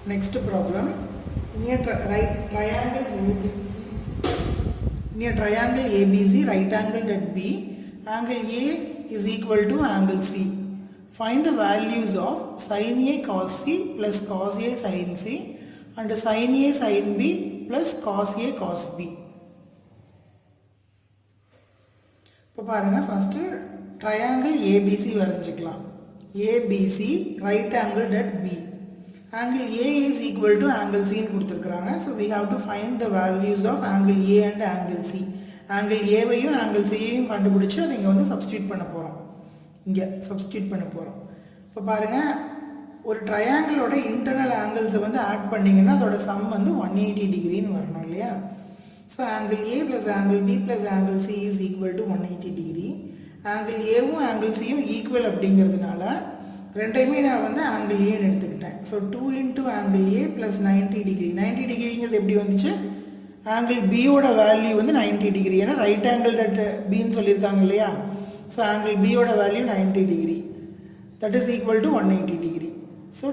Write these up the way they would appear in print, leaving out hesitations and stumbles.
Next problem. Near triangle ABC. Near triangle ABC, right angle at B, angle A is equal to angle C. Find the values of sin A cos C plus cos A sin C and sin A sin B plus cos A cos B. இப்போ பாருங்க first triangle ABC வரைஞ்சிக்கலாம். ABC right angle at B. Angle A is equal to angle C ன்னு கொடுத்திருக்காங்க. So we have to find the values of angle A and angle C. Angle A வையும் angle C யையும் கண்டுபிடிச்சு அதை இங்க வந்து substitute பண்ண போறோம். இங்க substitute பண்ண போறோம். இப்போ பாருங்க ஒரு ட்ரையாங்கிளோட இன்டர்னல் ஆங்கிள்ஸ் வந்து ஆட் பண்ணீங்கன்னா அதோட சம் வந்து 180 டிகிரின்னு வரணும் இல்லையா? So angle A plus angle B plus angle C is equal to 180 degree. Angle Aவும் angle Cயும் equal அப்படிங்கிறதுனால ரெண்டையுமே நான் வந்து angle A ன்னு எடுத்துக்கிட்டேன். So 2 into angle A plus 90 degree. 90 degreங்கிறது எப்படி வந்துச்சு? angle B ஓட வேல்யூ வந்து 90 degree. ஏன்னா ரைட் ஆங்கிள் at B ன்னு சொல்லியிருக்காங்க இல்லையா? So angle B ஓட value 90 degree. That is equal to 180 degree. So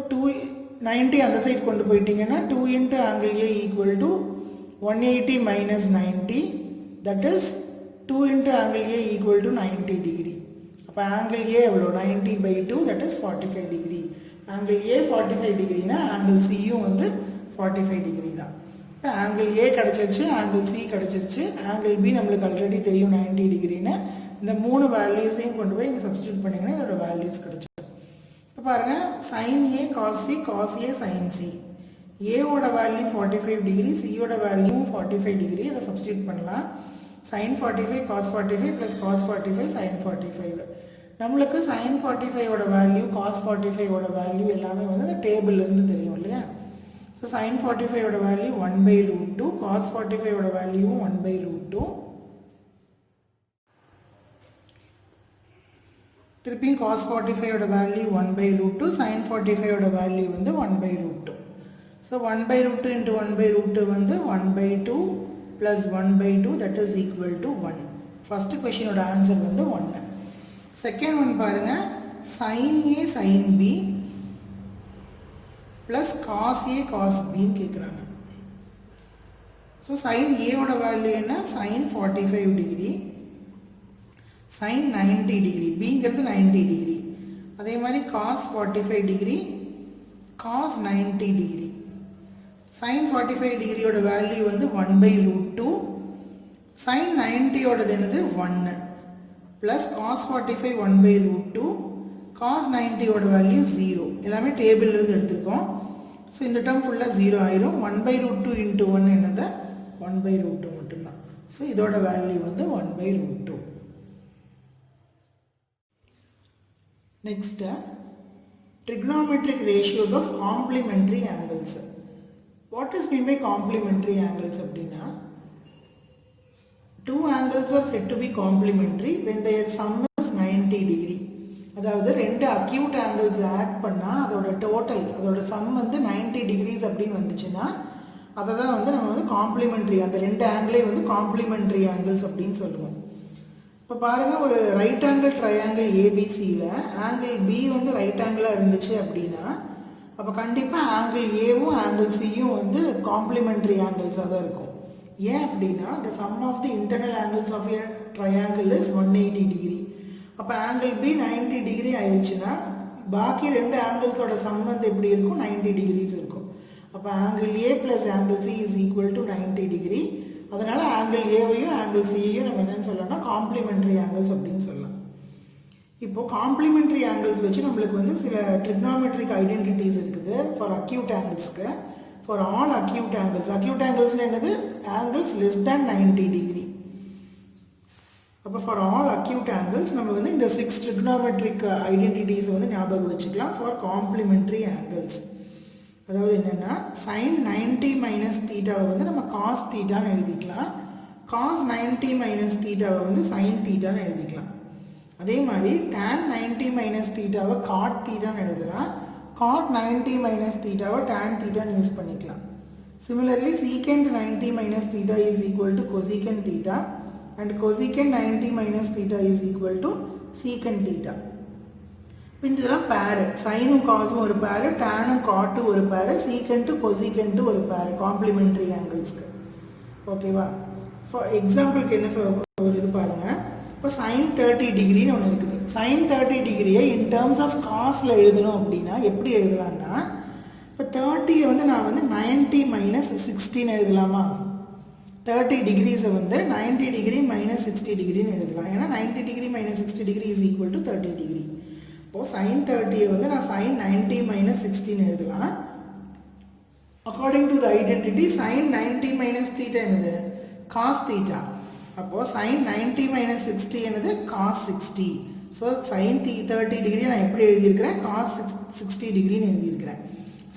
90 அந்த சைடு கொண்டு போயிட்டீங்கன்னா 2 into angle A equal to 180 minus 90, that is 2 into angle A equal to 90 degree. அப்போ angle A எவ்வளோ 90 by 2, that is 45 degree. angle A 45 degree னா angle C யும் வந்து 45 degree தான். இப்போ angle A கிடைச்சிருச்சு, angle C கிடைச்சிருச்சு, angle B நம்மளுக்கு ஆல்ரெடி தெரியும் 90 டிகிரின்னு. இந்த மூணு வேல்யூஸையும் கொண்டு போய் இங்கே சப்ஸ்டியூட் பண்ணிங்கன்னா இதோட வேல்யூஸ் கிடைச்சிடும். இப்போ பாருங்கள் sin A cos C cos A sin C. A ஓட வேல்யூ 45 டிகிரி, C ஓட வேல்யூ 45 டிகிரி. அதை சப்ஸ்டியூட் பண்ணலாம். sin 45 cos 45 plus cos 45 sin 45. நம்மளுக்கு sin 45 ஓட வேல்யூ cos 45 ஓட வேல்யூ எல்லாமே வந்து அந்த டேபிள்ல இருந்து தெரியும் இல்லையா? ஸோ sin 45 ஓட வேல்யூ 1 by root 2, cos 45 ஓட வேல்யூ 1 by root 2. திருப்பியும் cos 45 ஓட வேல்யூ 1 by root 2, sin 45 ஓட வேல்யூ வந்து 1 by root 2. So 1 by root 2 into 1 by root 2 வந்து 1 by 2 plus 1 by 2, that is equal to 1. First question ஓட answer வந்து 1. Second one பாருங்க, sin A sin B plus cos A cos B ன்னு கேட்குறாங்க. So sin A ஓட value என்ன? sin 45 degree, sin 90 degree, Bங்கிறது 90 degree. அதே மாதிரி cos 45 degree, cos 90 degree. sin 45 degree ஓட வேல்யூ வந்து 1 by root 2, sin 90 ஓடது என்னது 1 plus cos 45 1 by root 2, cos 90 ஓட வேல்யூ 0. எல்லாமே டேபிள் இருந்து எடுத்துக்கோம். ஸோ இந்த டேர்ம் ஃபுல்லாக 0 ஆயிரும். 1 by root 2 into 1 என்னது 1 by root 2 மட்டும்தான். ஸோ இதோட வேல்யூ வந்து 1 by root 2. Next trigonometric ratios of complementary angles. What is meant by complementary angles அப்படின்னா, two angles are said to be complementary when their sum is 90 degree. அதாவது ரெண்டு acute angles add பண்ணால் அதோட total அதோட some வந்து 90 degrees அப்படின்னு வந்துச்சுன்னா அதை தான் வந்து நம்ம வந்து காம்ப்ளிமெண்ட்ரி, அந்த ரெண்டு ஆங்கிளே வந்து காம்ப்ளிமெண்ட்ரி ஆங்கிள்ஸ் அப்படின்னு சொல்லுவோம். இப்போ பாருங்கள், ஒரு ரைட் ஆங்கிள் ட்ரையாங்கிள் ஏபிசியில் ஆங்கிள் பி வந்து ரைட் ஆங்கிளாக இருந்துச்சு அப்படின்னா அப்போ கண்டிப்பாக ஆங்கிள் ஏவும் ஆங்கிள் சியும் வந்து காம்ப்ளிமெண்ட்ரி ஆங்கிள்ஸாக தான் இருக்கும். ஏன் அப்படின்னா the sum of the internal angles of a triangle is 180 degree. அப்போ ஆங்கிள் பி 90 டிகிரி ஆயிடுச்சுன்னா பாக்கி ரெண்டு ஆங்கிள்ஸோட சம் வந்து எப்படி இருக்கும்? 90 டிகிரிஸ் இருக்கும். அப்போ angle A plus angle C is equal to 90 degree. அதனால் ஆங்கிள் ஏவையும் ஆங்கிள் சியையும் நம்ம என்னென்னு சொல்லலாம்னா காம்ப்ளிமெண்ட்ரி ஆங்கிள்ஸ் அப்படின்னு சொல்லலாம். இப்போது காம்ப்ளிமெண்ட்ரி ஆங்கிள்ஸ் வச்சு நம்மளுக்கு வந்து சில ட்ரிக்னாமெட்ரிக் ஐடென்டிட்டிஸ் இருக்குது ஃபார் அக்யூட் ஆங்கிள்ஸ்க்கு. For all acute angles, acute ஆங்கிள்ஸ்னு என்னது? Angles less than 90 degree. அப்போ ஃபார் ஆல் அக்யூட் ஆங்கிள்ஸ் நம்ம வந்து இந்த 6 ட்ரிக்னாமெட்ரிக் ஐடென்டிட்டிஸை வந்து ஞாபகம் வச்சுக்கலாம் ஃபார் காம்ப்ளிமெண்ட்ரி ஆங்கிள்ஸ். அதாவது என்னென்னா, sin 90 மைனஸ் தீட்டாவை வந்து நம்ம காஸ் தீட்டான்னு எழுதிக்கலாம், காஸ் 90 மைனஸ் தீட்டாவை வந்து சைன் தீட்டான்னு எழுதிக்கலாம். அதே மாதிரி tan 90 மைனஸ் தீட்டாவை காட் தீட்டான்னு எழுதலாம், காட் 90 மைனஸ் தீட்டாவை tan தீட்டான்னு யூஸ் பண்ணிக்கலாம். Similarly secant 90 minus theta is equal to cosecant theta and cosecant 90 minus theta is equal to secant theta. இந்த இதெல்லாம் பேரு, சைனும் காசும் ஒரு பேரு, டேனும் காட்டும் ஒரு பேரு, சீக்கண்ட்டு கொசிக்கண்ட்டு ஒரு பேரு காம்ப்ளிமெண்ட்ரி ஆங்கிள்ஸ்க்கு. ஓகேவா? ஃபார் எக்ஸாம்பிளுக்கு என்ன ஒரு இது பாருங்கள். இப்போ சைன் 30 டிகிரின்னு ஒன்று இருக்குது. சைன் 30 டிகிரியை இன் டேர்ம்ஸ் ஆஃப் காஸ்டில் எழுதணும் அப்படின்னா எப்படி எழுதலாம்னா, இப்போ 30யை வந்து நான் வந்து 90 மைனஸ் 16 எழுதலாமா? 30 டிகிரிஸை வந்து 90 டிகிரி மைனஸ் 60 டிகிரின்னு எழுதலாம். ஏன்னா 90 degree minus 60 degree is equal to 30 degree. இப்போது சைன் 30யை வந்து நான் சைன் 90 மைனஸ் 16 எழுதலாம். According to the identity sine 90 minus theta என்னது? Cos theta. அப்போது சைன் 90 மைனஸ் 60 என்னது? காஸ் 60. ஸோ சைன் 30 டிகிரி நான் எப்படி எழுதியிருக்கிறேன்? காஸ் 60 டிகிரின்னு எழுதியிருக்கிறேன்.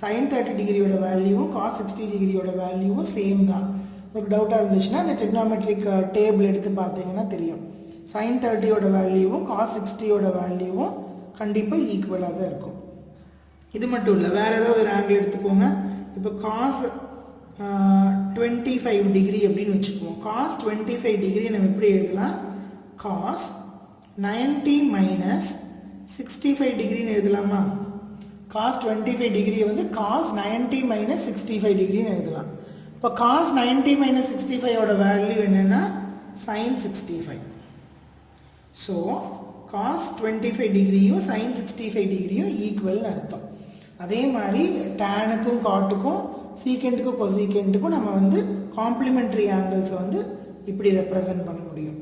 சைன் 30 டிகிரியோட வேல்யூவும் காஸ் 60 டிகிரியோட வேல்யூவும் சேம் தான். ஒரு டவுட்டாக இருந்துச்சுன்னா அந்த ட்ரிக்னாமெட்ரிக் டேபிள் எடுத்து பார்த்தீங்கன்னா தெரியும். சைன் 30யோட வேல்யூவும் காஸ் 60யோட வேல்யூவும் கண்டிப்பாக ஈக்குவலாக தான் இருக்கும். இது மட்டும் இல்லை, வேறு ஏதாவது ஒரு ஆங்கிள் எடுத்துக்கோங்க. இப்போ காஸ் 25 டிகிரி அப்படின்னு வச்சுக்குவோம். காஸ் 25 டிகிரி நம்ம எப்படி எழுதலாம்? காஸ் 90 மைனஸ் 65 டிகிரின்னு எழுதலாமா? காஸ் 25 டிகிரியை வந்து காஸ் 90 மைனஸ் 65 டிகிரின்னு எழுதலாம். இப்போ காஸ் 90 மைனஸ் 65ஓட வேல்யூ என்னென்னா சைன் 65. ஸோ காஸ் 25 டிகிரியும் சைன் 65 டிகிரியும் ஈக்குவல்னு அர்த்தம். அதே மாதிரி டேனுக்கும் காட்டுக்கும் சீக்கெண்ட்டுக்கும் கொசீக்கெண்ட்டுக்கும் நம்ம வந்து காம்ப்ளிமெண்ட்ரி ஆங்கிள்ஸை வந்து இப்படி ரெப்ரசன்ட் பண்ண முடியும்.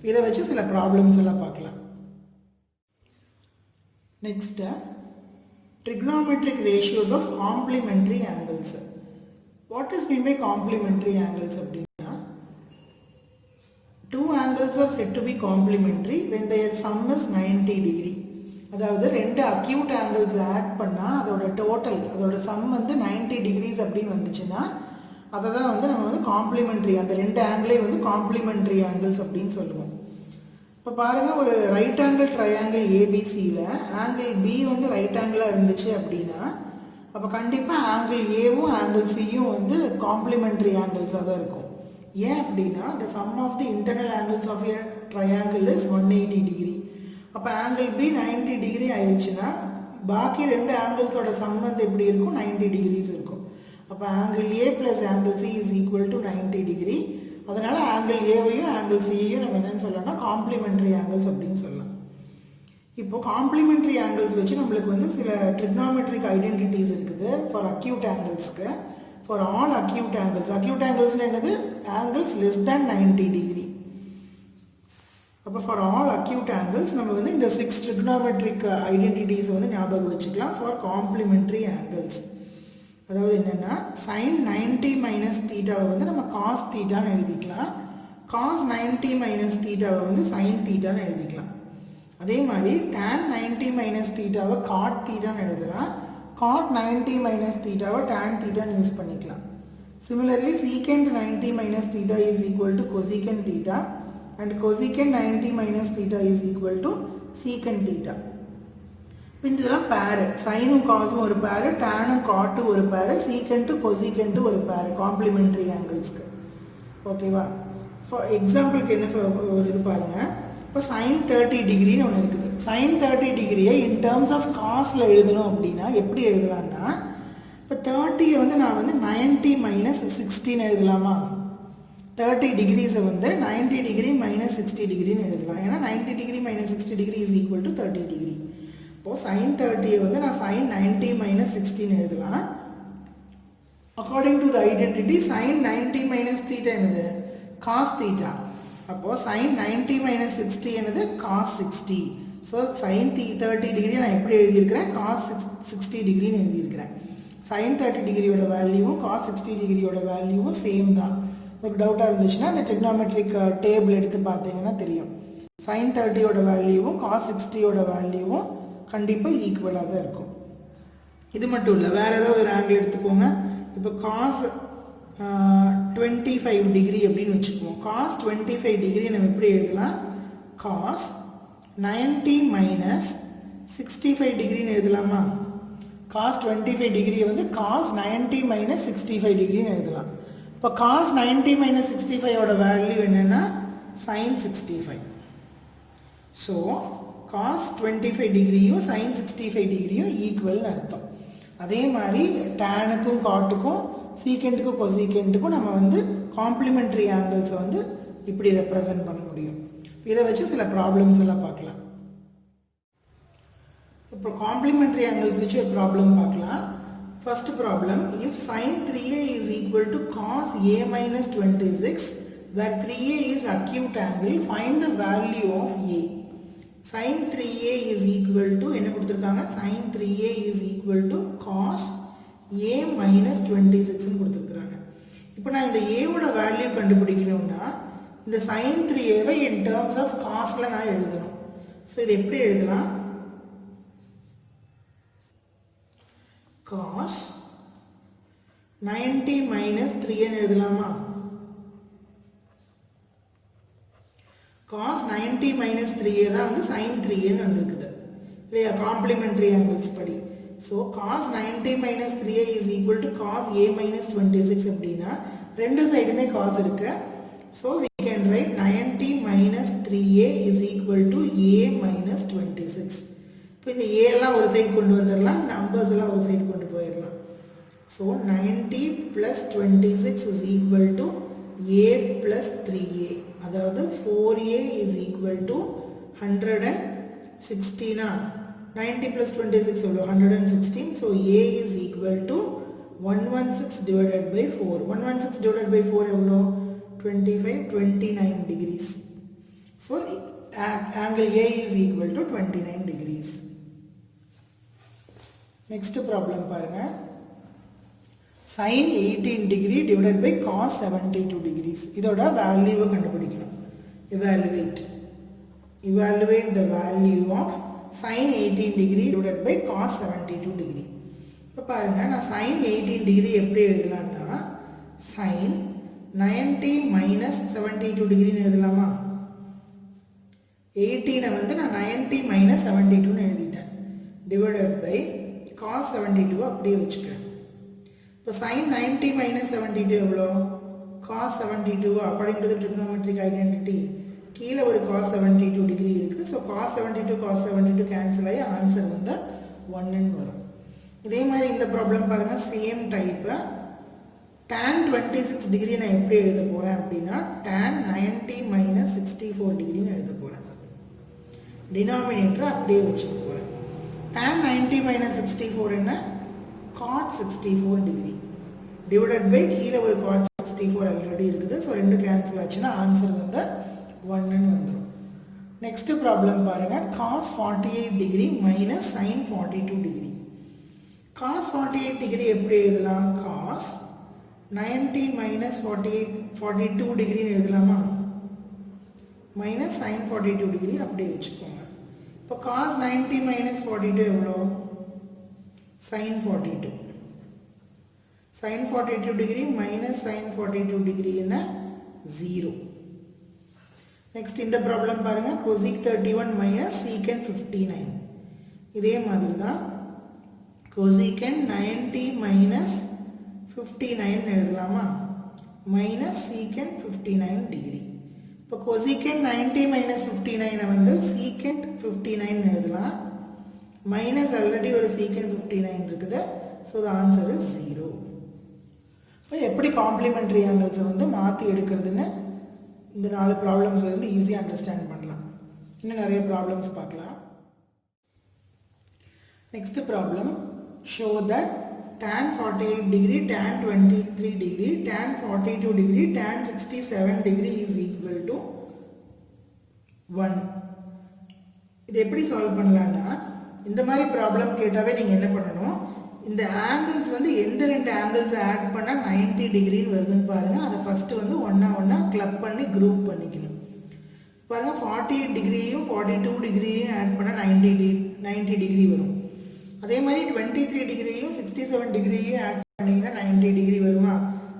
இதை வச்சு சில ப்ராப்ளம்ஸ் எல்லாம் பார்க்கலாம். Next trigonometric ratios of complementary angles. What is mean by complementary angles அப்படின்னா, two angles are said to be complementary when their sum is 90 degree. அதாவது ரெண்டு அக்யூட் ஆங்கிள்ஸ் ஆட் பண்ணால் அதோட டோட்டல் அதோட சம் வந்து 90 டிகிரிஸ் அப்படின்னு வந்துச்சுன்னா அதை தான் வந்து நம்ம வந்து காம்ப்ளிமெண்ட்ரி, அந்த ரெண்டு ஆங்கிளே வந்து காம்ப்ளிமெண்ட்ரி ஆங்கிள்ஸ் அப்படின்னு சொல்லுவோம். இப்போ பாருங்கள், ஒரு ரைட் ஆங்கிள் ட்ரையாங்கிள் ஏபிசியில் ஆங்கிள் பி வந்து ரைட் ஆங்கிளாக இருந்துச்சு அப்படின்னா அப்போ கண்டிப்பாக ஆங்கிள் ஏவும் ஆங்கிள் சியும் வந்து காம்ப்ளிமெண்ட்ரி ஆங்கிள்ஸாக தான் இருக்கும். ஏன் அப்படின்னா the sum of the internal angles of a triangle is 180 degree. அப்போ ஆங்கிள் பி 90 டிகிரி ஆயிடுச்சுன்னா பாக்கி ரெண்டு ஆங்கிள்ஸோட சம் வந்து எப்படி இருக்கும்? 90 டிகிரிஸ் இருக்கும். அப்போ angle A plus angle C is equal to 90 degree. அதனால் ஆங்கிள் ஏவையும் ஆங்கிள் சியையும் நம்ம என்னென்னு சொல்லலாம்னா காம்ப்ளிமெண்ட்ரி ஆங்கிள்ஸ் அப்படின்னு சொல்லலாம். இப்போது காம்ப்ளிமெண்ட்ரி ஆங்கிள்ஸ் வச்சு நம்மளுக்கு வந்து சில ட்ரிக்னாமெட்ரிக் ஐடென்டிட்டிஸ் இருக்குது ஃபார் அக்யூட் ஆங்கிள்ஸ்க்கு. For all acute angles, acute angles என்னது? Angles less than 90 degree. அப்போ for all acute angles நம்ம வந்து இந்த 6 trigonometric identities வந்து ஞாபகம் வச்சுக்கலாம் for complementary angles. அதாவது என்னென்னா sin 90 minus தீட்டாவை வந்து நம்ம cos தீட்டான்னு எழுதிக்கலாம், cos 90 minus தீட்டாவை வந்து sin தீட்டான்னு எழுதிக்கலாம். அதே மாதிரி tan 90 minus தீட்டாவை cot தீட்டான்னு எழுதலாம், cot 90 minus theta tan theta use பண்ணிக்கலாம். Similarly, secant 90 minus theta is equal to cosecant theta and cosecant 90 minus theta is equal to secant theta. இந்த இதெல்லாம் பேரு, சைனும் காசும் ஒரு பேரு, டேனும் காட்டும் ஒரு பேரு, சீக்கண்ட்டு கொசிக்கண்ட்டு ஒரு பேரு காம்ப்ளிமெண்ட்ரி ஆங்கிள்ஸ்க்கு. ஓகேவா? ஃபார் எக்ஸாம்பிளுக்கு என்ன ஒரு இது பாருங்கள். இப்போ சைன் 30 டிகிரின்னு ஒன்று இருக்குது. சைன் 30 டிகிரியை இன் டேர்ம்ஸ் ஆஃப் காஸ்டில் எழுதணும் அப்படின்னா எப்படி எழுதலாம்னா, இப்போ 30யை வந்து நான் வந்து 90 மைனஸ் 16 எழுதலாமா? 30 டிகிரிஸை வந்து 90 டிகிரி மைனஸ் 60 டிகிரின்னு எழுதலாம். ஏன்னா 90 degree minus 60 degree is equal to 30 degree. இப்போது சைன் 30யை வந்து நான் சைன் 90 மைனஸ் 16 எழுதலாம். According to the identity sine 90 minus theta என்னது? Cos theta. அப்போது சைன் 90 மைனஸ் 60 என்னது? காஸ் 60. ஸோ சைன் 30 டிகிரி நான் எப்படி எழுதியிருக்கிறேன்? காஸ் 60 டிகிரின்னு எழுதியிருக்கிறேன். சைன் 30 டிகிரியோட வேல்யூவும் காஸ் 60 டிகிரியோட வேல்யூவும் சேம் தான். ஒரு டவுட்டாக இருந்துச்சுன்னா அந்த ட்ரிக்னாமெட்ரிக் டேபிள் எடுத்து பார்த்தீங்கன்னா தெரியும். சைன் 30யோட வேல்யூவும் காஸ் 60யோட வேல்யூவும் கண்டிப்பாக ஈக்குவலாக தான் இருக்கும். இது மட்டும் இல்லை, வேறு ஏதாவது ஒரு ஆங்கிள் எடுத்துக்கோங்க. இப்போ காஸ் 25 டிகிரி அப்படின்னு வச்சுக்குவோம். காஸ் 25 டிகிரி நம்ம எப்படி எழுதலாம்? காஸ் 90 மைனஸ் 65 டிகிரின்னு எழுதலாமா? காஸ் 25 டிகிரியை வந்து காஸ் 90 மைனஸ் 65 டிகிரின்னு எழுதலாம். இப்போ காஸ் 90 மைனஸ் 65ஓட வேல்யூ என்னென்னா சைன் 65. ஸோ cos 25 டிகிரியும் sin 65 டிகிரியும் ஈக்குவல்னு அர்த்தம். அதே மாதிரி டேனுக்கும் காட்டுக்கும் சீக்கெண்ட்டுக்கும் கொசீக்கெண்ட்டுக்கும் நம்ம வந்து காம்ப்ளிமெண்ட்ரி ஆங்கிள்ஸை வந்து இப்படி ரெப்ரசன்ட் பண்ண முடியும். இதை வச்சு சில ப்ராப்ளம்ஸ் எல்லாம் பார்க்கலாம். இப்போ காம்ப்ளிமெண்ட்ரி ஆங்கிள்ஸ் வச்சு ஒரு ப்ராப்ளம் பார்க்கலாம். First problem, if sin 3a is equal to cos a minus 26 where 3a is acute angle, find the value of a. sin 3a is equal to என்ன கொடுத்துருக்காங்க, sin 3a is equal to cos a minus 26 கொடுத்துருக்குறாங்க. இப்போ நான் இந்த a ஓட value கண்டுபிடிக்கணும்னா இந்த sin 3a in terms of cosல நான் எழுதணும். ஸோ இது எப்படி எழுதலாம், cos 90 minus 3 எழுதலாமா, cos 90 minus 3 தான் வந்து sin 3 வந்திருக்குது இல்லையா காம்ப்ளிமெண்ட்ரி ஆங்கிள்ஸ் படி. So cos 90 minus 3a is equal to cos a minus 26 அப்படின்னா ரெண்டு சைடுமே cos இருக்கு. So we can write 90 minus 3a is equal to a minus 26. இப்போ இந்த a எல்லாம் ஒரு சைடு கொண்டு வந்துடலாம், நம்பர்ஸ் எல்லாம் ஒரு சைடு கொண்டு போயிடலாம். So 90 plus 26 is equal to a plus 3a, அதாவது 4a is equal to 116. 90 plus 26 எவ்வளோ 116. So a is equal to 116 divided by 4. 116 divided by 4 எவ்வளோ 25, 29 degrees. So angle a is equal to 29 degrees. Next problem பாருங்க, sin 18 degree divided by cos 72 degrees. இதோட வேல்யூவை கண்டுபிடிக்கணும். Evaluate the value of sin 18 degree divided by cos 72 degree. இப்போ பாருங்க, நான் sin 18 degree எப்படி எழுதலாம்னா sin 90 minus 72 degree எழுதலாமா. 18 வந்து நான் 90 minus 72 எழுதிட்டேன். divided by cos 72 அப்படியே வச்சுக்கிறேன். இப்போ sin 90 minus 72 எவ்வளோ, cos 72 according to the trigonometric identity கீழே ஒரு cos 72 டிகிரி இருக்குது. ஸோ cos 72 cos 72 கேன்சல் ஆகி ஆன்சர் வந்து 1ன்னு வரும். இதே மாதிரி இந்த ப்ராப்ளம் பாருங்கள், சேம் டைப்பு. tan 26 டிகிரி நான் எப்படி எழுத போகிறேன் அப்படின்னா tan 90 minus 64 டிகிரின்னு எழுத போகிறேன். டினாமினேட்டரை அப்படியே வச்சுக்க போகிறேன். tan 90 minus 64 என்ன, cot 64 டிகிரி டிவைடட் பை கீழே ஒரு cot 64 ஆல்ரெடி இருக்குது. ஸோ ரெண்டு கேன்சல் ஆச்சுன்னா ஆன்சர் வந்து 1ன்னு வந்துடும். நெக்ஸ்ட் ப்ராப்ளம் பாருங்கள், cos 48 degree minus sin 42 degree. cos 48 degree எப்படி எழுதலாம், cos 90 minus 42 டிகிரின்னு எழுதலாமா, மைனஸ் sin 42 டிகிரி அப்படியே வச்சுக்கோங்க. இப்போ cos 90 minus 42 எவ்வளோ, sin 42. sin 42 degree minus sin 42 degree என்ன, 0. நெக்ஸ்ட் இந்த ப்ராப்ளம் பாருங்க, cosec 31 minus secant 59. இதே மாதிரி தான் cosecant 90 minus 59 எழுதலாமா, மைனஸ் secant 59 டிகிரி. இப்போ cosecant 90 minus 59 வந்து secant 59 எழுதலாம், மைனஸ் ஆல்ரெடி ஒரு secant 59 இருக்குது. So the answer is 0. இப்போ எப்படி காம்ப்ளிமெண்ட்ரி ஆங்கிள்ஸை வந்து மாற்றி எடுக்கிறதுன்னு இந்த 4 ப்ராப்ளம்ஸ்ல இருந்து ஈஸியாக அண்டர்ஸ்டாண்ட் பண்ணலாம். இன்னும் நிறைய ப்ராப்ளம்ஸ் பார்க்கலாம். Next problem, show that tan 48 degree, tan 23 degree, tan 42 degree, tan 67 degree is equal to 1. இது எப்படி சால்வ் பண்ணலான்னா, இந்த மாதிரி ப்ராப்ளம் கேட்டாவே நீங்கள் என்ன பண்ணணும், இந்த ஆங்கிள்ஸ் வந்து எந்த ரெண்டு ஆங்கிள்ஸ் ஆட் பண்ணால் 90 டிகிரின்னு வருதுன்னு பாருங்கள். அதை ஃபஸ்ட்டு வந்து ஒன்றா கிளப் பண்ணி குரூப் பண்ணிக்கணும். பாருங்கள், 48 டிகிரியும் 42 டிகிரியும் ஆட் பண்ணால் 90 டிகிரி வரும். அதே மாதிரி 23 டிகிரியும் 67 டிகிரியும் ஆட் பண்ணிங்கன்னா 90 டிகிரி வருமா.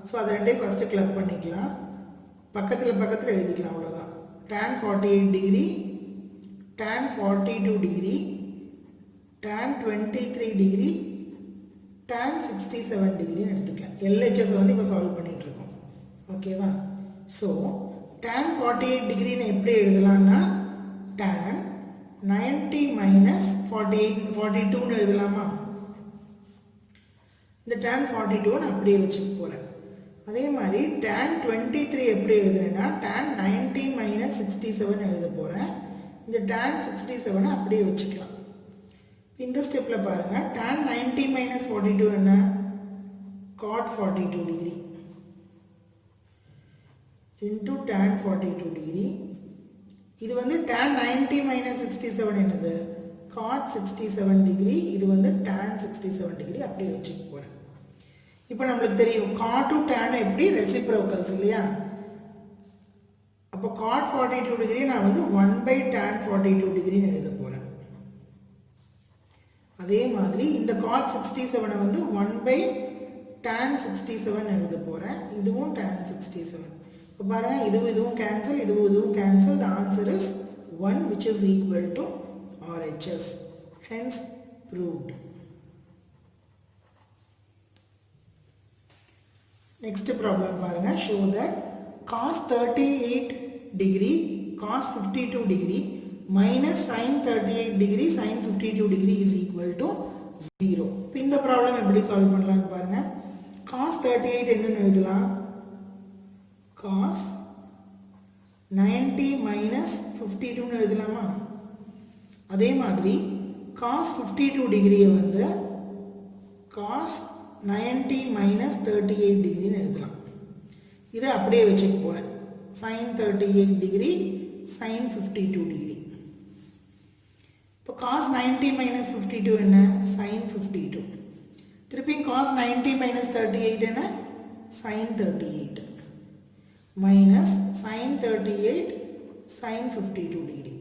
ஸோ அதை ரெண்டையும் ஃபஸ்ட்டு கிளப் பண்ணிக்கலாம், பக்கத்தில் எழுதிக்கலாம், அவ்வளோதான். tan 48 degree, tan 42 degree, tan 23 degree, tan 67 டிகிரின்னு எடுத்துக்கலாம். எல்ஹெச்எஸ் வந்து இப்போ சால்வ் பண்ணிகிட்ருக்கோம். ஓகேவா. ஸோ tan 48 டிகிரின்னு எப்படி எழுதலாம்னா tan 90 minus 42 எழுதலாமா? இந்த tan 42 நான் அப்படியே வச்சுக்க போகிறேன். அதே மாதிரி tan 23 எப்படி எழுதுறேன்னா tan 90 minus 67 எழுத போகிறேன். இந்த tan 67 அப்படியே வச்சுக்கலாம். இந்த ஸ்டெப்பில் பாருங்கள், tan 90 minus 42 என்ன? cot 42 degree into tan 42 degree. இது வந்து tan 90 minus 67 என்னது? cot 67 degree. இது வந்து tan 67 degree அப்படியே வச்சுக்க போகிறேன். இப்போ நம்மளுக்கு தெரியும் cot to tan எப்படி ரெசிப்ரோக்கல்ஸ் இல்லையா? அப்போ cot 42 degree நான் வந்து 1 by tan 42 degree எழுத போகிறேன். அதே மாதிரி இந்த cot 67 வந்து 1 by tan 67 எழுத போகிறேன். இதுவும் tan 67. இப்போ பாருங்கள், இதுவும் கேன்சல், இதுவும் cancel. The answer is 1 which is equal to RHS. Hence proved. Next problem பாருங்கள். Show that cos 38 degree cos 52 degree minus sin 38 degree sin 52 degree is equal to 0. இப்போ இந்த ப்ராப்ளம் எப்படி சால்வ் பண்ணலான்னு பாருங்கள். cos 38 என்னன்னு எழுதலாம்? cos 90 minus 52 எழுதலாமா? அதே மாதிரி cos 52 டிகிரியை வந்து cos 90 minus 38 டிகிரின்னு எழுதலாம். இதை அப்படியே வச்சுக்க போகிறேன். sin 38 degree sin 52 degree. இப்போ cos 90 minus 52 என்ன? sin 52. திருப்பி cos 90 minus 38 என்ன? sin 38 minus sin 38 sin 52 degree.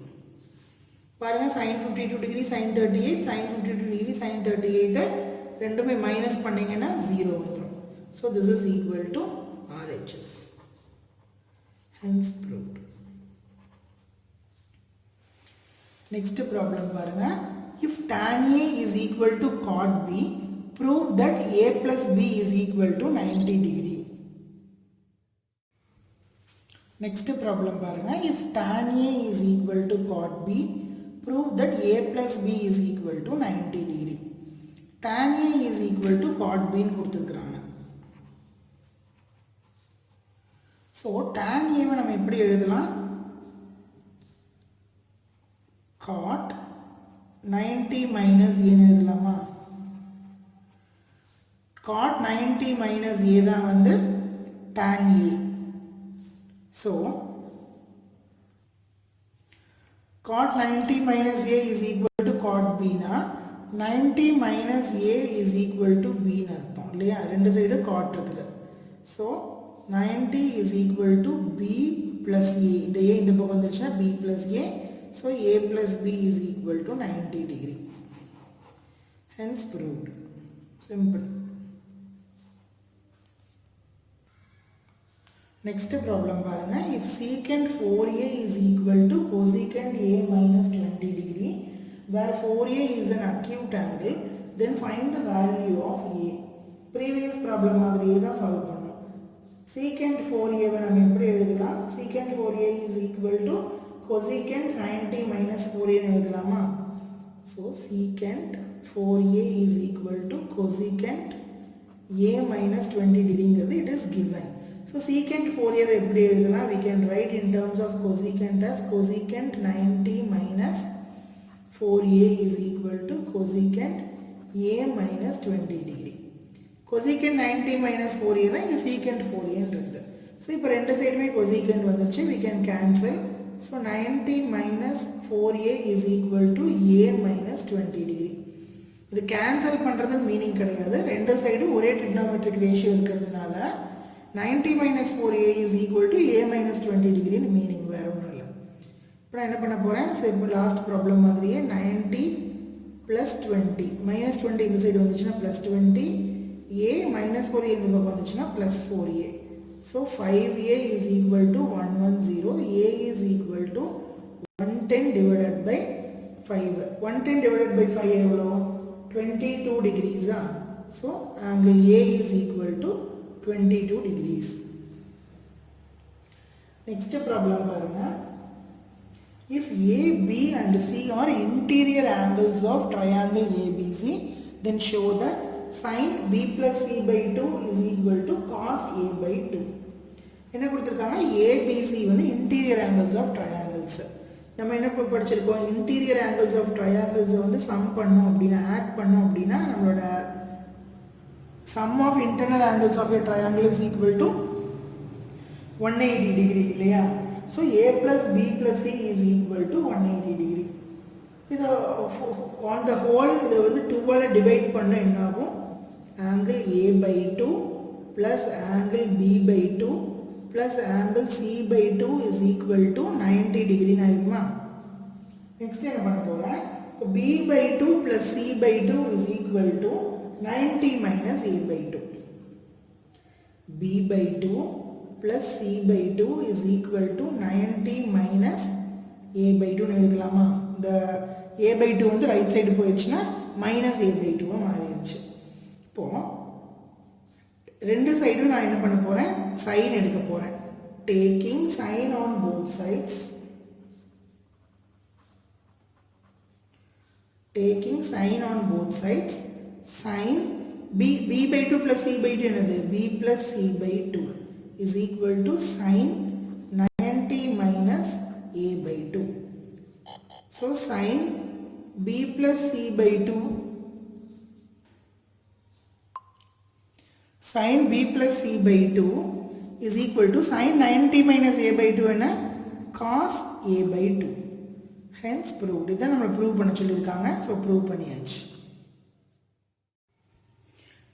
பாருங்கள், sin 52 degree sin 38 sin 52 degree sin 38 ரெண்டுமே மைனஸ் பண்ணிங்கன்னா 0 வந்துடும். So this is equal to RHS. Hence proved. Next problem பாருங்கள். If tan A is equal to cot B, prove that A plus B is equal to 90 degree. Next problem பாருங்க. If tan A is equal to cot B, prove that A plus B is equal to 90 degree. tan A is equal to cot B ன்னு கொடுத்துருக்குறாங்க. So tan A வை நம்ம எப்படி எழுதலாம்? cot 90 minus A ன்னு எழுதலாமா? cot 90 minus A தான் வந்து tan A. So cot 90 minus A is equal to cot B na 90 minus A is equal to B ன்னு அர்த்தம் இல்லையா? ரெண்டு சைடு cot இருக்குது. So 90 is equal to B plus A. இந்த A இந்த பக்கம் வந்துருச்சுன்னா B plus A. So A plus B is equal to 90 degree. Hence proved. Simple. Next problem பாருங்க. If secant 4A is equal to cosecant A minus 20 degree, where 4A is an acute angle, then find the value of A. Previous problem மாதிரியே தான் solve பண்ணோம். Secant 4A வை நம்ம எப்படி எழுதலாம்? Secant 4A is equal to cosecant 90 minus 4A ன்னு எழுதலாமா? So secant 4A is equal to cosecant A minus 20 degree. It is given. So secant 4A எப்படி எழுதலாம்? We can write in terms of cosecant as cosecant 90 minus 4A is equal to cosecant A minus 20 degree. Cosecant 90 minus 4A தான் இங்கே secant 4A இருக்குது. So இப்போ ரெண்டு சைடுமே cosecant வந்துருச்சு. We can cancel. So 90 minus 4A is equal to A minus 20 degree. இது cancel பண்ணுறது meaning கிடையாது. ரெண்டு சைடு ஒரே ட்ரிக்னாமெட்ரிக் ரேஷியோ இருக்கிறதுனால 90 minus 4A is equal to A minus 20 degree meaning வேறு ஒன்றும் இல்லை. இப்போ நான் என்ன பண்ண போகிறேன்? சரி, இப்போ லாஸ்ட் ப்ராப்ளம் மாதிரியே 90 plus 20 minus 20 இந்த சைடு வந்துச்சுன்னா plus 20 A minus 4A இந்த பக்கம் வந்துச்சுன்னா plus 4A. So 5A is equal to 110. A is equal to 110 divided by 5. 110 divided by 5 எவ்வளோ? 22 degrees. So angle A is equal to 22 degrees. Next problem பாருங்க. If A, B and C are interior angles of triangle ABC, then show that sin B plus C by 2 is equal to cos A by 2. என்ன கொடுத்திருக்காங்க? ABC வந்து interior angles of triangles. நம்ம என்ன படிச்சிருக்கோம்? interior angles of triangles வந்து sum பண்ணோம் அப்படினா add பண்ணோம் அப்படினா நம்மளோட sum of internal angles of a triangle is equal to 180 degree இல்லையா? So A plus B plus C is equal to 180 degree. இது on the whole இதை வந்து 2 ஆல் டிவைட் பண்ண என்ன ஆகும்? angle A by 2 plus angle B by 2 plus angle C by 2 is equal to 90 degree ஆயிருமா? Next என்ன பண்ண போறேன்? B by 2 plus C by 2 is equal to 90 minus A by 2. B by 2 plus C by 2 is equal to 90 minus A by 2 எழுதலாமா? இந்த A by 2 வந்து right side போயிடுச்சுன்னா minus A by 2 மாறிடுச்சு. இப்போ ரெண்டு சைடும் நான் என்ன பண்ண போறேன்? சைன் எடுக்க போறேன். Taking sin on both sides. Taking sin on both sides. Sin B by 2 plus C by 2 என்னது? B plus C by 2 is equal to sin 90 minus A by 2. So sin B plus C by 2 sin B plus C by 2 is equal to sin 90 minus A by 2 என்ன? cos A by 2. Hence proved. இதை நம்ம prove பண்ண சொல்லியிருக்காங்க. So prove பண்ணியாச்சு.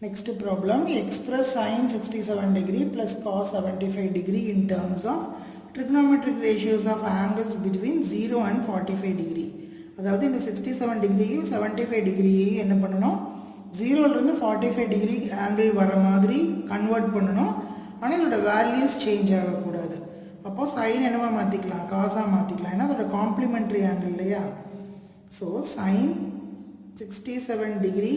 Next problem, express sin 67 degree plus cos 75 degree in terms of trigonometric ratios of angles between 0 and 45 degree. அதாவது இந்த 67 டிகிரியும் 75 டிகிரியையும் என்ன பண்ணணும்? 0லேருந்து 45 டிகிரி ஆங்கிள் வர மாதிரி கன்வெர்ட் பண்ணணும். ஆனால் இதோட வேல்யூஸ் சேஞ்ச் ஆகக்கூடாது. அப்போ சைன் என்னவா மாற்றிக்கலாம்? காசாக மாற்றிக்கலாம். ஏன்னா அதோட காம்ப்ளிமெண்ட்ரி ஆங்கிள் இல்லையா? So sine 67 degree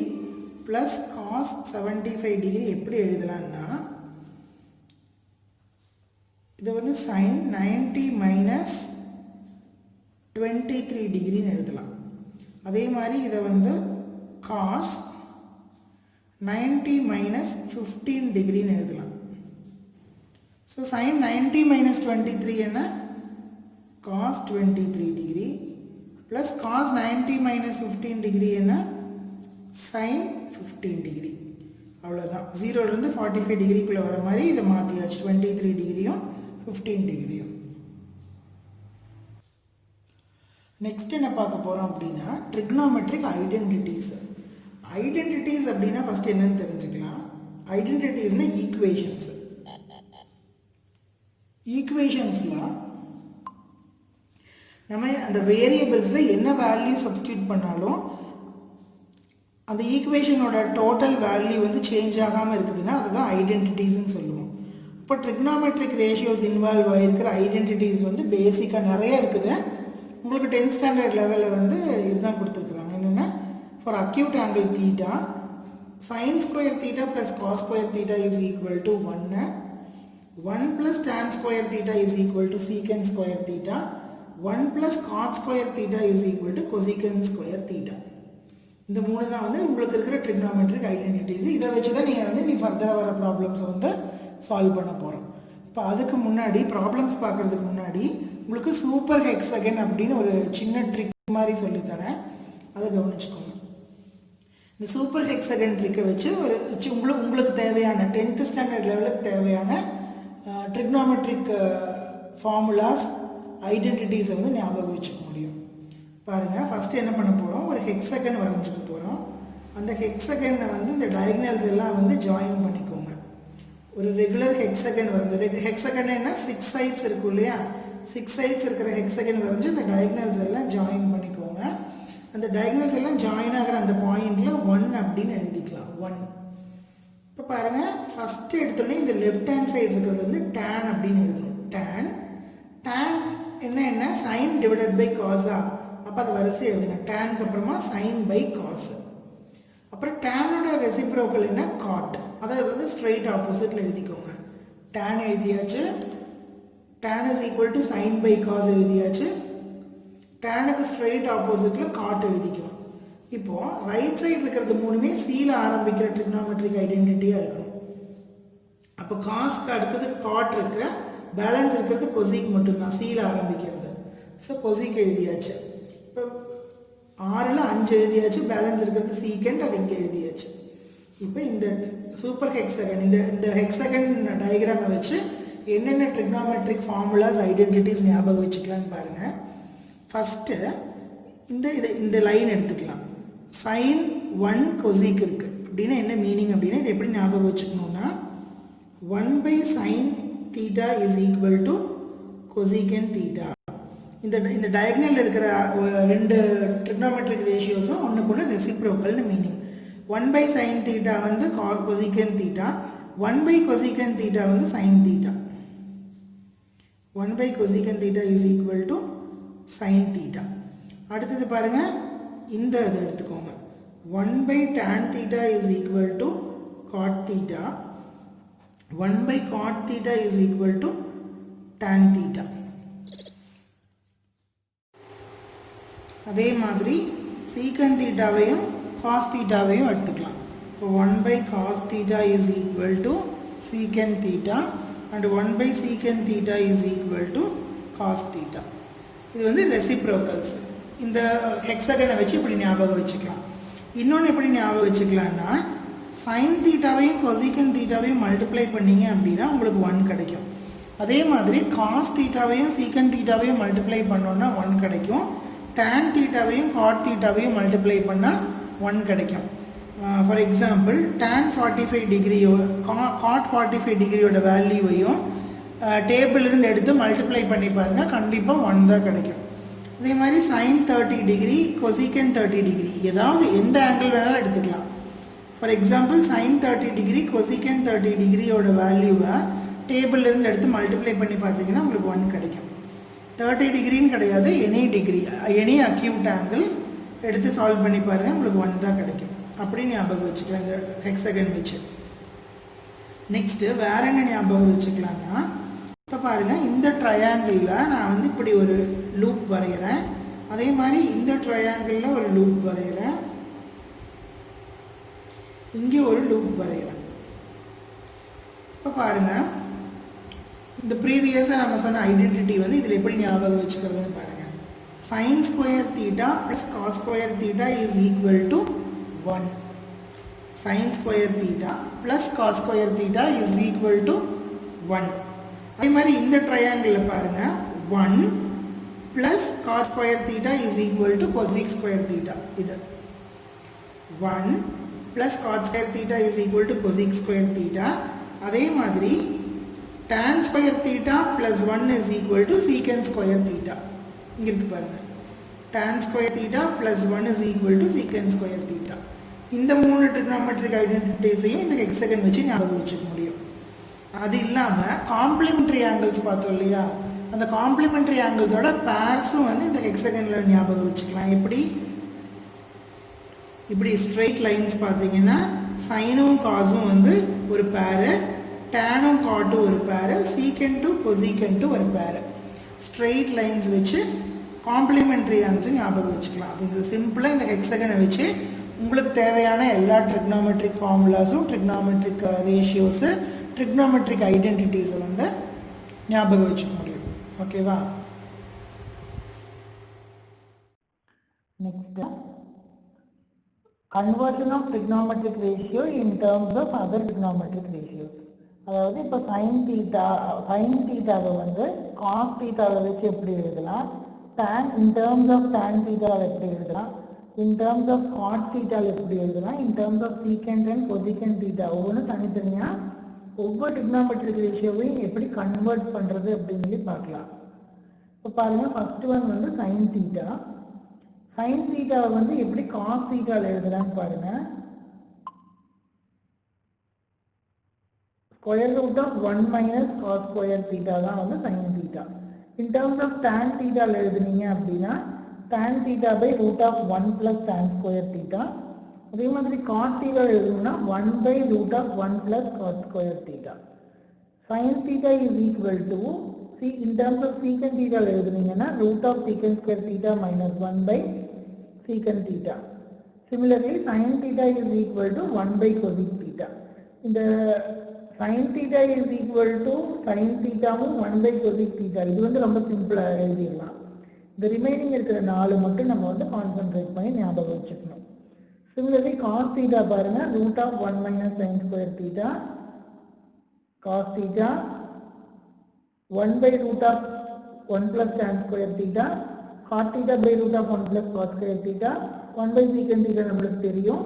plus cos 75 degree எப்படி எழுதலாம்னா இது வந்து sin 90 minus 23 degree எழுதலாம். அதே மாதிரி இதை வந்து cos 90 minus 15 degree எழுதலாம். So sin 90 minus 23 என்ன? cos 23 degree plus cos 90 minus 15 degree என்ன? sin 15 degree. அவ்வளோதான். 0லேருந்து 45 டிகிரிக்குள்ளே வர மாதிரி இதை மாற்றியாச்சு. 23 டிகிரியும் 15 டிகிரியும். நெக்ஸ்ட் என்ன பார்க்க போகிறோம் அப்படின்னா ட்ரிக்னோமெட்ரிக் ஐடென்டிட்டிஸ். ஐடென்டிட்டிஸ் அப்படின்னா ஃபஸ்ட் என்னன்னு தெரிஞ்சுக்கலாம். ஐடென்டிட்டிஸ்னால் ஈக்குவேஷன்ஸ். ஈக்குவேஷன்ஸில் நம்ம அந்த வேரியபிள்ஸில் என்ன வேல்யூ சப்ஸ்டியூட் பண்ணாலும் அந்த ஈக்குவேஷனோட டோட்டல் வேல்யூ வந்து சேஞ்ச் ஆகாமல் இருக்குதுன்னா அதுதான் ஐடென்டிட்டிஸ்ன்னு சொல்லுவோம். இப்போ ட்ரிக்னோமெட்ரிக் ரேஷியோஸ் இன்வால்வ் ஆகிருக்கிற ஐடென்டிட்டிஸ் வந்து பேசிக்காக நிறைய இருக்குது. உங்களுக்கு 10th ஸ்டாண்டர்ட் லெவலில் வந்து இதுதான் கொடுத்துருக்குறாங்க. என்னென்னா for acute angle theta sine square theta plus cos square theta is equal to 1 plus tan square theta is equal to secant square theta 1 plus cot square theta is equal to cosecant square theta. இந்த மூணு தான் வந்து உங்களுக்கு இருக்கிற trigonometric identities. இதை வச்சு தான் நீங்கள் வந்து ஃபர்தராக வர ப்ராப்ளம்ஸை வந்து சால்வ் பண்ண போகிறோம். இப்போ அதுக்கு முன்னாடி ப்ராப்ளம்ஸ் பார்க்குறதுக்கு முன்னாடி உங்களுக்கு சூப்பர் ஹெக்ஸகன் அப்படின்னு ஒரு சின்ன ட்ரிக் மாதிரி சொல்லித்தரேன். அதை கவனிச்சுக்கோங்க. இந்த சூப்பர் ஹெக்ஸகன் ட்ரிக்கை வச்சு ஒரு உங்களுக்கு தேவையான 10th ஸ்டாண்டர்ட் லெவலுக்கு தேவையான ட்ரிக்னோமெட்ரிக் ஃபார்முலாஸ் ஐடென்டிட்டிஸை வந்து ஞாபகம் வச்சுக்க முடியும். பாருங்கள், ஃபஸ்ட்டு என்ன பண்ண போகிறோம்? ஒரு ஹெக்ஸகன் வரைஞ்சிக்க போகிறோம். அந்த ஹெக்ஸகனை வந்து இந்த டயக்னல்ஸ் எல்லாம் வந்து ஜாயின் பண்ணிக்கோங்க. ஒரு ரெகுலர் ஹெக்ஸகன் வரைஞ்சி, ஹெக்ஸகன் என்ன 6 சைட்ஸ் இருக்கும் இல்லையா? 6 சைட்ஸ் இருக்கிற ஹெக்ஸகன் வரைஞ்சி இந்த டயக்னல்ஸ் எல்லாம் ஜாயின் பண்ணிக்கோங்க. அந்த டயக்னல்ஸ் எல்லாம் ஜாயின் ஆகிற அந்த பாயிண்டில் 1 அப்படின்னு எழுதிக்கலாம். 1. இப்போ பாருங்கள், ஃபஸ்ட்டு எடுத்தோடனே இந்த லெஃப்ட் ஹேண்ட் சைடு இருக்கிறது வந்து tan அப்படின்னு எழுதணும். tan என்ன சைன் டிவைடட் பை காஸா? அப்போ அதை வரிசை எழுதுங்க. டேனுக்கு அப்புறமா சைன் பை காஸ். அப்புறம் டேனோட ரெசிப்ரோக்கல் என்ன? காட். அதை வந்து ஸ்ட்ரெயிட் ஆப்போசிட்டில் எழுதிக்கோங்க. டேன் எழுதியாச்சு. Tan is equal to sine by cos எழுதியாச்சு. டேனுக்கு ஸ்ட்ரெயிட் ஆப்போசிட்டில் காட் எழுதிக்கணும். இப்போது ரைட் சைடு இருக்கிறது மூணுமே சீல ஆரம்பிக்கிற ட்ரிக்னாமெட்ரிக் ஐடென்டிட்டியாக இருக்கணும். அப்போ காஸ்க்கு அடுத்தது காட் இருக்கு, பேலன்ஸ் இருக்கிறது கொசிக் மட்டும்தான் சீல ஆரம்பிக்கிறது. ஸோ கொசிக் எழுதியாச்சு. இப்போ 6ல் 5 எழுதியாச்சு, பேலன்ஸ் இருக்கிறது சீக்கண்ட், அது இங்கே எழுதியாச்சு. இப்போ இந்த சூப்பர் ஹெக்ஸகன் இந்த ஹெக்ஸகன் டயக்ராமை வச்சு என்னென்ன ட்ரிக்னாமெட்ரிக் ஃபார்முலாஸ் ஐடென்டிட்டிஸ் ஞாபகம் வச்சுக்கலான்னு பாருங்கள். ஃபஸ்ட்டு இந்த லைன் எடுத்துக்கலாம். சைன் 1 கொசிக் இருக்குது அப்படின்னா என்ன மீனிங் அப்படின்னா இது எப்படி ஞாபகம் வச்சுக்கணுன்னா 1/sin theta is equal to cosecant theta. இந்த டயக்னல் இருக்கிற ரெண்டு ட்ரிக்னாமெட்ரிக் ரேஷியோஸும் ஒன்றுக்கு ஒன்று ரெசிப்ரோக்கல்னு மீனிங். 1/sin theta வந்து cosecant theta, 1/cosecant theta வந்து sin theta. 1/cosecant theta is equal to sin theta. அடுத்தது பாருங்கள், இந்த இது எடுத்துக்கோங்க. 1/tan theta is equal to cot theta. 1/cot theta is equal to tan theta. அதே மாதிரி secant thetaவையும் cos thetaவையும் எடுத்துக்கலாம். இப்போ 1/cos theta is equal to secant theta and 1/secant theta is equal to cos theta. இது வந்து reciprocals. இந்த ஹெக்ஸகனை வச்சு இப்படி ஞாபகம் வச்சுக்கலாம். இன்னொன்று எப்படி ஞாபகம் வச்சுக்கலான்னா sin தீட்டாவையும் கொசிகன் தீட்டாவையும் மல்டிப்ளை பண்ணிங்க அப்படின்னா உங்களுக்கு 1 கிடைக்கும். அதே மாதிரி காஸ் தீட்டாவையும் சீக்கன் தீட்டாவையும் மல்டிப்ளை பண்ணோன்னா 1 கிடைக்கும். tan தீட்டாவையும் காட் தீட்டாவையும் மல்டிப்ளை பண்ணால் 1 கிடைக்கும். ஃபார் எக்ஸாம்பிள் tan 45 டிகிரியோ காட் 45 டிகிரியோட வேல்யூவையும் டேபிளிலிருந்து எடுத்து மல்டிப்ளை பண்ணி பாருங்கள், கண்டிப்பாக 1 தான் கிடைக்கும். அதே மாதிரி sin 30 டிகிரி கொசிகன் 30 டிகிரி ஏதாவது எந்த ஆங்கிள் வேணாலும் எடுத்துக்கலாம். ஃபார் எக்ஸாம்பிள் sin 30 டிகிரி கொசிகன் 30 டிகிரியோட வேல்யூவை டேபிளிலிருந்து எடுத்து மல்டிப்ளை பண்ணி பார்த்தீங்கன்னா உங்களுக்கு 1 கிடைக்கும். 30 டிகிரின்னு கிடையாது, any degree any acute angle எடுத்து சால்வ் பண்ணி பாருங்கள், உங்களுக்கு 1 தான் கிடைக்கும். அப்படின்னு ஞாபகம் வச்சுக்கலாம் இந்த ஹெக்ஸகன் வச்சு. நெக்ஸ்ட்டு வேறு என்ன ஞாபகம் வச்சுக்கலான்னா இப்போ பாருங்கள், இந்த ட்ரையாங்கிளில் நான் வந்து இப்படி ஒரு லூப் வரைகிறேன். அதே மாதிரி இந்த ட்ரையாங்கிளில் ஒரு லூப் வரைகிறேன், இங்கே ஒரு லூப் வரைகிறேன். இப்போ பாருங்கள், இந்த ப்ரீவியஸாக நம்ம சொன்ன ஐடென்டிட்டி வந்து இதில் எப்படி ஞாபகம் வச்சுக்கிறதுன்னு பாருங்கள். sin square theta plus cos square theta is equal to 1. sin square theta plus cos square theta is equal to 1. அதே மாதிரி இந்த ட்ரையாங்கிளில் பாருங்கள், 1 plus cos square theta is equal to cosec square theta. இது 1 plus cos square theta is equal to cosec square theta. அதே மாதிரி tan square theta plus 1 is equal to secant square theta. இங்கே இருக்கு பாருங்கள், tan square theta plus 1 is equal to secant square theta. இந்த 3 trigonometric ஐடென்டிட்டிஸையும் இந்த hexagon வச்சு ஞாபகம் வச்சுக்க முடியும். அது இல்லாமல் காம்ப்ளிமெண்ட்ரி ஆங்கிள்ஸ் பார்த்தோம் இல்லையா, அந்த காம்ப்ளிமெண்ட்ரி ஆங்கிள்ஸோட பேர்ஸும் வந்து இந்த ஹெக்ஸகனில் ஞாபகம் வச்சுக்கலாம். எப்படி இப்படி ஸ்ட்ரெயிட் லைன்ஸ் பார்த்தீங்கன்னா சைனும் காஸும் வந்து ஒரு பேரு, டேனும் காட்டும் ஒரு பேரு, சீக்கண்ட்டும் கொசிகண்ட்டும் ஒரு பேரு. ஸ்ட்ரெயிட் லைன்ஸ் வச்சு காம்ப்ளிமெண்ட்ரி ஆங்கிள்ஸ் ஞாபகம் வச்சுக்கலாம். இது சிம்பிளாக இந்த ஹெக்ஸகனை வச்சு உங்களுக்கு தேவையான எல்லா ட்ரிக்னாமெட்ரிக் ஃபார்முலாஸும், ட்ரிக்னாமெட்ரிக் ரேஷியோஸு, ட்ரிக்னாமெட்ரிக் ஐடென்டிட்டிஸை வந்து ஞாபகம் வச்சுக்க முடியும். ஓகேவா? Next conversion of trigonometric ratio in terms of other trigonometric ratios. அதாவது இப்போ sin தீட்டாவை வந்து cos தீட்டாவை வச்சு எப்படி எழுதலாம், in terms of tan தீட்டாவை எப்படி எழுதலாம், in terms of cot தீட்டாவை எப்படி எழுதலாம், in terms of secant and cosecant theta ஒவ்வொன்றும் தனித்தனியாக ஒவ்வொரு trigonometric ரேஷியோவையும் எப்படி கன்வெர்ட் பண்ணுறது அப்படின்னு சொல்லி பார்க்கலாம். இப்போ பாருங்கள், ஃபர்ஸ்ட் ஒன் வந்து sin தீட்டா. sin தீட்டாவை வந்து எப்படி cos தீட்டாவில் எழுதலான்னு பாருங்க. Square root of 1 minus cos square theta தான் வந்து sin theta. In terms of tan தீட்டாவில் எழுதுனீங்க அப்படின்னா tan theta by root of 1 plus tan square theta. அதே மாதிரி காஸ் தீட்டா எழுதணும்னா 1 by root of 1 plus cos square theta. sin theta is equal to in terms of secant theta எழுதுனீங்கன்னா root of secant square theta minus 1 by secant theta. Similarly, sin theta is equal to 1 by cosec theta. இந்த sin theta is equal to sin theta 1 by cosec theta. இது வந்து ரொம்ப சிம்பிளா எழுதிடலாம். இந்த remaining இருக்கிற 4 மட்டும் நம்ம வந்து கான்சென்ட்ரேட் பண்ணி ஞாபகம் வச்சுக்கணும். Similarly, cos theta பாருங்க root of 1 minus sin square theta cos theta 1 by root of 1 plus tan square theta cot theta by root of 1 plus cos square theta 1 by secant theta நம்மளுக்கு தெரியும்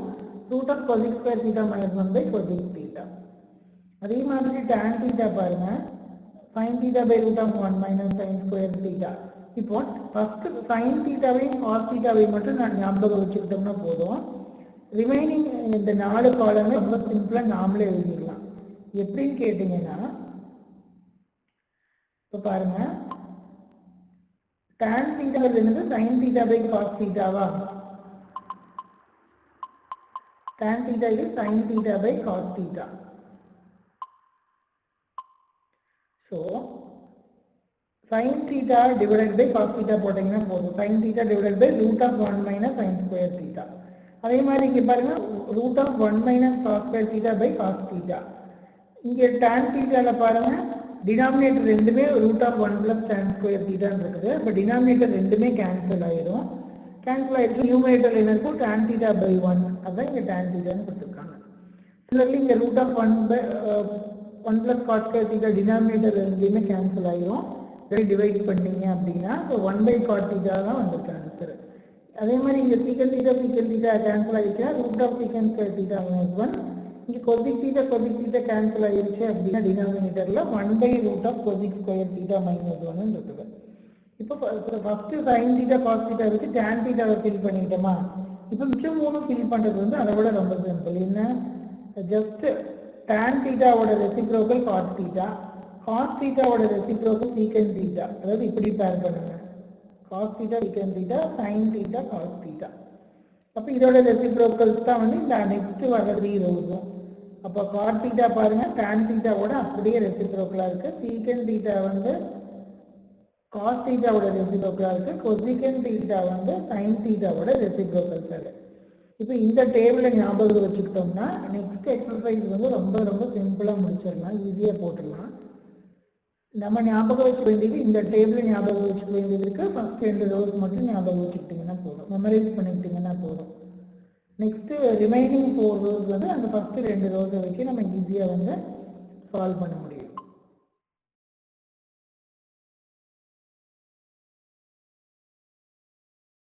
root of cosec square theta minus 1 by cosec theta. அதே மாதிரி tan theta பாருங்க sin theta by root of 1 minus sin square theta. இப்போ first sin theta வையும் cos theta வையும் மட்டும் நான் ஞாபகம் வச்சுக்கிட்டோம்னா போதும். ரிமைனிங் இந்த 4 காலமே ரொம்ப சிம்பிளா நாமளே எழுதிடலாம். எப்படின்னு கேட்டீங்கன்னா இப்போ பாருங்க tan theta என்னது sin theta by cos theta வா tan theta is sin theta by cos theta. So sin theta divided by cos theta போட்டீங்கன்னா போதும் sin theta divided by root of 1 minus sin square theta. அதே மாதிரி இங்க பாருங்க root of 1 minus cos square theta by cos theta. இங்க tan theta ல பாருங்க denominator ரெண்டுமே root of 1 plus tan square theta இருக்குது. அப்ப டினாமினேட்டர் ரெண்டுமே கேன்சல் ஆயிரும். கேன்சல் ஆயிடுச்சு நியூமரேட்டர் என்ன இருக்கும் tan theta by 1. அதான் இங்க tan theta ன்னு கொடுத்திருக்காங்க. Similarly இங்க root of 1 by 1 plus cos square theta denominator ரெண்டுமே கேன்சல் ஆயிரும். இதை டிவைட் பண்ணீங்க அப்படின்னா 1 by cos theta தான் வந்திருக்கு ஆன்சர். அதே மாதிரி இங்க secant theta கேன்சல் ஆயிடுச்சு root of secant square theta minus 1. இங்க cosec theta கேன்சல் ஆயிருச்சு அப்படின்னா டினாமினேட்டர்ல 1 by root of cosec square theta minus 1 ன்னு இருக்குது. இப்போ first sin theta cos theta வச்சு tan theta வை ஃபில் பண்ணிட்டோமா? இப்போ மிச்சம் மூணு ஃபில் பண்றது வந்து அதை விட ரொம்ப சிம்பிள். என்ன ஜஸ்ட் tan theta ஓட ரெசிப்ரோக்கல் cos theta ஓட ரெசிப்ரோக்கல் secant theta. அதாவது இப்படி பேர் பண்ணுங்க cos theta secant theta sin theta cos theta. அப்போ இதோட ரெசிப்ரோக்கல்ஸ் தான் வந்து இந்த நெக்ஸ்ட் வர 3 ரோஸும். அப்போ cot theta பாருங்க tan theta ஓட அப்படியே ரெசிப்ரோக்கலா இருக்கு. secant theta வந்து cos theta ஓட ரெசிப்ரோக்கலா இருக்கு. cosecant theta வந்து sin theta ஓட ரெசிப்ரோக்கல் சார். இப்போ இந்த டேபிளை ஞாபகம் வச்சுக்கிட்டோம்னா நெக்ஸ்ட் எக்ஸசைஸ் வந்து ரொம்ப ரொம்ப சிம்பிளா முடிச்சிடலாம், ஈஸியா போட்டுடலாம். நம்ம ஞாபகம் வச்சுக்க வேண்டியது இந்த டேபிளை ஞாபகம் வச்சுக்க வேண்டியது இருக்கு. ஃபர்ஸ்ட் 2 ரோஸ் மட்டும் ஞாபகம் வச்சுக்கிட்டீங்கன்னா போதும், மெமரைஸ் பண்ணிக்கிட்டீங்கன்னா போதும். நெக்ஸ்ட் ரிமைனிங் 4 ரோஸ் வந்து அந்த ஃபர்ஸ்ட் 2 ரோஸை வச்சு நம்ம ஈஸியா வந்து சால்வ் பண்ண முடியும்.